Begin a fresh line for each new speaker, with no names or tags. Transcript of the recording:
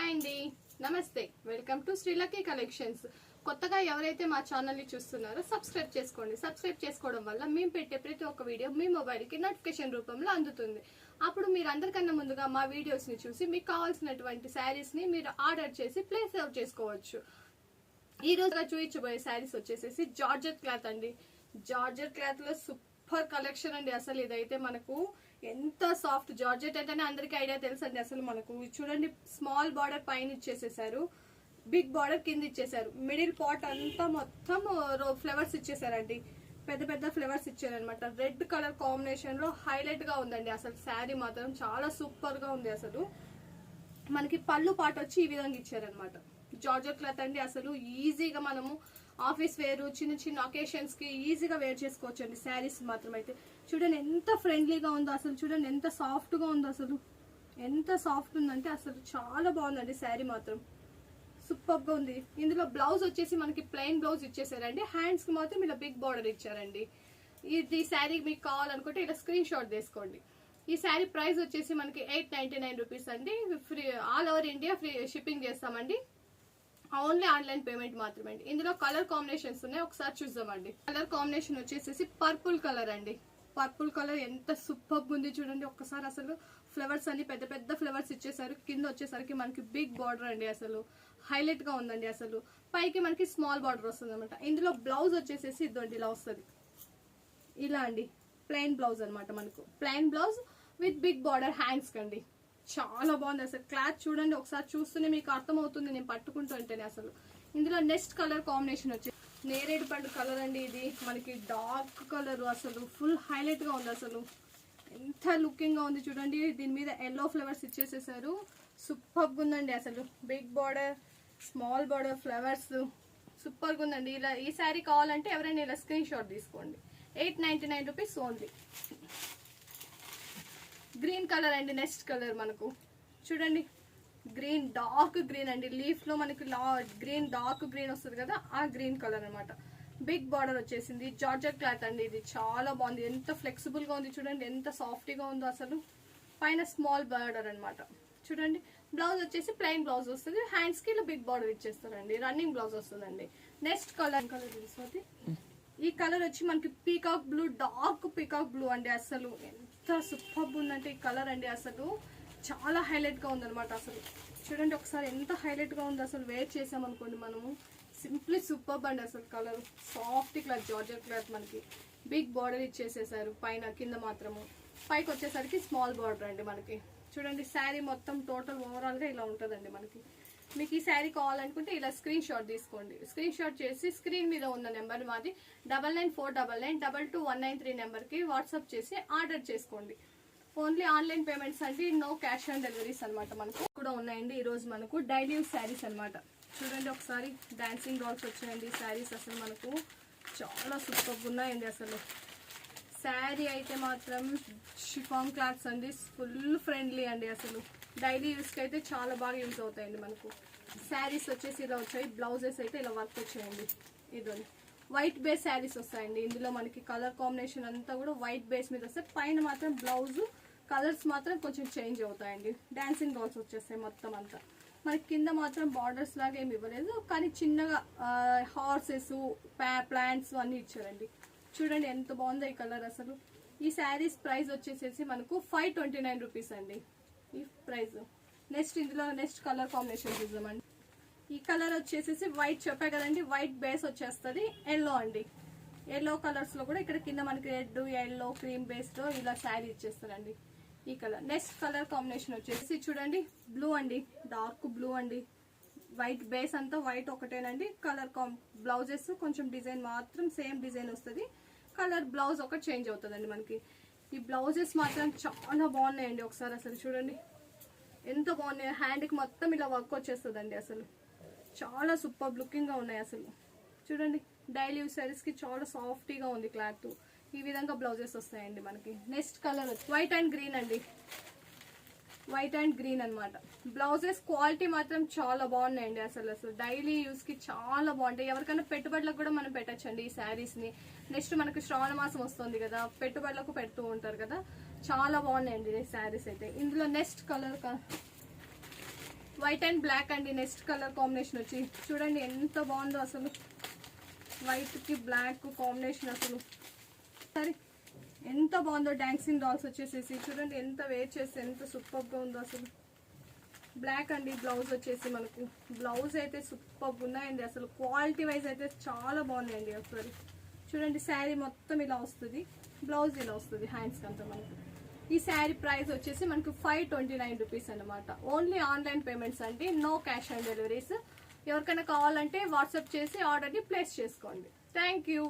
Hi అండి, నమస్తే. Welcome to Sri Lucky Collections. కొత్తగా ఎవరైతే మా ఛానల్ ని చూస్తున్నారో సబ్స్క్రైబ్ చేసుకోండి. సబ్స్క్రైబ్ చేసుకోవడం వల్ల మేము పెట్టే ప్రతి ఒక్క వీడియో మీ మొబైల్ కి నోటిఫికేషన్ రూపంలో అందుతుంది. అప్పుడు మీరు అందరికన్నా ముందుగా మా వీడియోస్ ని చూసి మీకు కావాల్సినటువంటి శారీస్ ని మీరు ఆర్డర్ చేసి ప్లేస్ అవుట్ చేసుకోవచ్చు. ఈ రోజుగా చూపించబోయే శారీస్ వచ్చేసేసి జార్జెట్ క్లాత్ అండి. జార్జెట్ క్లాత్ లో సూపర్ కలెక్షన్ అండి. అసలు ఇదైతే మనకు ఎంత సాఫ్ట్ జార్జెట్ అంటేనే అందరికి ఐడియా తెలుసండి. అసలు మనకు చూడండి, స్మాల్ బార్డర్ పైన ఇచ్చేసేసారు, బిగ్ బార్డర్ కింద ఇచ్చేసారు, మిడిల్ పార్ట్ అంతా మొత్తం ఫ్లవర్స్ ఇచ్చేసారండి. పెద్ద పెద్ద ఫ్లవర్స్ ఇచ్చారనమాట. రెడ్ కలర్ కాంబినేషన్ లో హైలైట్ గా ఉందండి. అసలు శారీ మాత్రం చాలా సూపర్ గా ఉంది. అసలు మనకి పళ్ళు పాట వచ్చి ఈ విధంగా ఇచ్చారనమాట. జార్జెట్ క్లాత్ అండి. అసలు ఈజీగా మనము ఆఫీస్ వేరు, చిన్న చిన్న ఒకేషన్స్ కి ఈజీగా వేర్ చేసుకోవచ్చు అండి. శారీస్ మాత్రం అయితే చూడండి ఎంత ఫ్రెండ్లీగా ఉందో. అసలు చూడండి ఎంత సాఫ్ట్ గా ఉందో. అసలు ఎంత సాఫ్ట్ ఉందంటే అసలు చాలా బాగుందండి. శారీ మాత్రం సూపర్ గా ఉంది. ఇందులో బ్లౌజ్ వచ్చేసి మనకి ప్లెయిన్ బ్లౌజ్ ఇచ్చేసారండి. హ్యాండ్స్ కి మాత్రం ఇలా బిగ్ బార్డర్ ఇచ్చారండి. ఇది శారీ మీకు కావాలనుకుంటే ఇలా స్క్రీన్ షాట్ తీసుకోండి. ఈ శారీ ప్రైస్ వచ్చేసి మనకి 899 రూపీస్ అండి. Free, all over India free shipping చేస్తామండి. ఓన్లీ ఆన్లైన్ పేమెంట్ మాత్రమే అండి. ఇందులో కలర్ కాంబినేషన్స్ ఉన్నాయి, ఒకసారి చూద్దామండి. కలర్ కాంబినేషన్ వచ్చేసి పర్పుల్ కలర్ అండి. పర్పుల్ కలర్ ఎంత సూపర్ ఉంది చూడండి ఒక్కసారి. అసలు ఫ్లవర్స్ అన్ని పెద్ద పెద్ద ఫ్లవర్స్ ఇచ్చేసారు. కింద వచ్చేసరికి మనకి బిగ్ బార్డర్ అండి. అసలు హైలైట్ గా ఉందండి. అసలు పైకి మనకి స్మాల్ బార్డర్ వస్తుంది అనమాట. ఇందులో బ్లౌజ్ వచ్చేసేసి ఇదండి ఇలా వస్తుంది, ఇలా అండి. ప్లెయిన్ బ్లౌజ్ అనమాట. మనకు plain blouse with big border hands కండి. చాలా బాగుంది. అసలు క్లాత్ చూడండి ఒకసారి, చూస్తూనే మీకు అర్థమవుతుంది నేను పట్టుకుంటూ ఉంటేనే. అసలు ఇందులో నెక్స్ట్ కలర్ కాంబినేషన్ వచ్చి నేరేడు పండు కలర్ అండి. ఇది మనకి డార్క్ కలర్. అసలు ఫుల్ హైలైట్ గా ఉంది. అసలు ఎంత లుకింగ్ గా ఉంది చూడండి. దీని మీద ఎల్లో ఫ్లవర్స్ ఇచ్చేసేసారు. సూపర్ గా ఉందండి. అసలు big border, small border flowers super గా ఉందండి. ఇలా ఈ శారీ కావాలంటే ఎవరైనా ఇలా స్క్రీన్ షాట్ తీసుకోండి. 899 రూపీస్ ఓన్లీ. గ్రీన్ కలర్ అండి. నెక్స్ట్ కలర్ మనకు చూడండి, గ్రీన్ డార్క్ గ్రీన్ అండి. లీఫ్ లో మనకి గ్రీన్ డార్క్ గ్రీన్ వస్తుంది కదా, ఆ గ్రీన్ కలర్ అనమాట. బిగ్ బార్డర్ వచ్చేసింది. జార్జెట్ క్లాత్ అండి. ఇది చాలా బాగుంది. ఎంత ఫ్లెక్సిబుల్ గా ఉంది చూడండి, ఎంత సాఫ్ట్ గా ఉందో. అసలు పైన స్మాల్ బార్డర్ అనమాట. చూడండి, బ్లౌజ్ వచ్చేసి ప్లెయిన్ బ్లౌజ్ వస్తుంది. హ్యాండ్స్ కి ఇలా బిగ్ బార్డర్ ఇచ్చేస్తారండి. రన్నింగ్ బ్లౌజ్ వస్తుందండి. నెక్స్ట్ కలర్ తెలుసు, ఈ కలర్ వచ్చి మనకి peacock blue, dark peacock blue అండి. అసలు ఎంత సూపర్ ఉందంటే ఈ కలర్ అండి. అసలు చాలా హైలైట్ గా ఉందన్నమాట. అసలు చూడండి ఒకసారి ఎంత హైలైట్ గా ఉంది. అసలు వేర్ చేసామనుకోండి మనము, సింప్లీ సూపర్ అండి. అసలు colour soft cloth, georgette cloth. మనకి బిగ్ బార్డర్ ఇచ్చేసేసారు పైన, కింద మాత్రము. పైకి వచ్చేసరికి స్మాల్ బార్డర్ అండి. మనకి చూడండి శారీ మొత్తం టోటల్ ఓవరాల్ గా ఇలా ఉంటుందండి. మనకి మీకు ఈ శారీ కావాలనుకుంటే ఇలా స్క్రీన్ షాట్ తీసుకోండి. స్క్రీన్ షాట్ చేసి స్క్రీన్ మీద ఉన్న నెంబర్ మాది 9949922193 నెంబర్ కి వాట్సాప్ చేసి ఆర్డర్ చేసుకోండి. ఓన్లీ ఆన్లైన్ పేమెంట్స్ అండి, నో క్యాష్ ఆన్ డెలివరీస్ అనమాట. మనకు కూడా ఉన్నాయండి. ఈ రోజు మనకు డైలీ యూజ్ శారీస్ అనమాట. చూడండి ఒకసారి, డాన్సింగ్ డాల్స్ వచ్చాయండి శారీస్. అసలు మనకు చాలా సూపర్ ఉన్నాయండి. అసలు శారీ అయితే మాత్రం షిఫాన్ క్లాత్స్ అండి. ఫుల్ ఫ్రెండ్లీ అండి. అసలు డైలీ యూస్ కి అయితే చాలా బాగా యూజ్ అవుతాయండి. మనకు శారీస్ వచ్చేసి ఇలా వచ్చాయి. బ్లౌజెస్ అయితే ఇలా వర్క్ వచ్చాయండి. ఇదండి వైట్ బేస్ శారీస్ వస్తాయండి. ఇందులో మనకి కలర్ కాంబినేషన్ అంతా కూడా వైట్ బేస్ మీద వస్తాయి. పైన మాత్రం బ్లౌజ్ కలర్స్ మాత్రం కొంచెం చేంజ్ అవుతాయండి. డాన్సింగ్ డాల్స్ వచ్చేస్తాయి మొత్తం అంతా. మనకి కింద మాత్రం బార్డర్స్ లాగా ఏమి ఇవ్వలేదు, కానీ చిన్నగా హార్సెస్, ప్లాంట్స్ అన్ని ఇచ్చారండి. చూడండి ఎంత బాగుందో ఈ కలర్. అసలు ఈ శారీస్ ప్రైస్ వచ్చేసేసి మనకు 529 రూపీస్ అండి ఈ ప్రైస్. నెక్స్ట్ ఇందులో నెక్స్ట్ కలర్ కాంబినేషన్ చూద్దామండి. ఈ కలర్ వచ్చేసేసి వైట్ చెప్పా కదండి, వైట్ బేస్ వచ్చేస్తుంది. ఎల్లో అండి. ఎల్లో కలర్స్ లో కూడా ఇక్కడ కింద మనకి రెడ్, ఎల్లో, క్రీమ్ బేస్ లో ఇలా శారీ ఇచ్చేస్తారండి. ఈ కలర్. నెక్స్ట్ కలర్ కాంబినేషన్ వచ్చేసి చూడండి, బ్లూ అండి. డార్క్ బ్లూ అండి. వైట్ బేస్ అంతా వైట్ ఒకటేనండి. కలర్ బ్లౌజెస్ కొంచెం డిజైన్ మాత్రం సేమ్ డిజైన్ వస్తుంది. కలర్ బ్లౌజ్ ఒకటి చేంజ్ అవుతుందండి. మనకి ఈ బ్లౌజెస్ మాత్రం చాలా బాగున్నాయండి. ఒకసారి అసలు చూడండి ఎంత బాగున్నాయి. హ్యాండ్ కి మొత్తం ఇలా వర్క్ వచ్చేస్తుందండి. అసలు చాలా సూపర్ లుకింగ్ గా ఉన్నాయి. అసలు చూడండి, డైలీ యూస్ శారీస్ కి చాలా సాఫ్టీగా ఉంది క్లాత్. ఈ విధంగా బ్లౌజెస్ వస్తాయండి మనకి. Next colour white and green అండి. వైట్ అండ్ గ్రీన్ అనమాట. బ్లౌజెస్ క్వాలిటీ మాత్రం చాలా బాగున్నాయండి. అసలు డైలీ యూస్ కి చాలా బాగుంటాయి. ఎవరికైనా పెట్టుబడులకు కూడా మనం పెట్టచ్చండి ఈ శారీస్ ని. నెక్స్ట్ మనకు శ్రావణ మాసం వస్తుంది కదా, పెట్టుబడులకు పెడుతూ ఉంటారు కదా, చాలా బాగున్నాయండి ఈ శారీస్ అయితే. ఇందులో next colour white and black అండి నెక్స్ట్ కలర్ కాంబినేషన్ వచ్చి చూడండి ఎంత బాగుందో అసలు వైట్ కి బ్లాక్ కాంబినేషన్ అసలు సరే ఎంత బాగుందో డాన్సింగ్ డాల్స్ వచ్చేసేసి చూడండి ఎంత వేర్ చేస్తే ఎంత సూపర్ గా ఉందో అసలు బ్లాక్ అండి బ్లౌజ్ వచ్చేసి మనకు బ్లౌజ్ అయితే సూపర్ ఉన్నాయండి అసలు క్వాలిటీ వైజ్ అయితే చాలా బాగున్నాయండి ఒకసారి చూడండి శారీ మొత్తం ఇలా వస్తుంది బ్లౌజ్ ఇలా వస్తుంది హ్యాండ్స్ అంతా మనకు ఈ శారీ ప్రైస్ వచ్చేసి మనకు 529 రూపీస్ అనమాట ఓన్లీ ఆన్లైన్ పేమెంట్స్ అండి నో క్యాష్ ఆన్ డెలివరీస్ ఎవరికైనా కావాలంటే వాట్సాప్ చేసి ఆర్డర్ని ప్లేస్ చేసుకోండి థ్యాంక్ యూ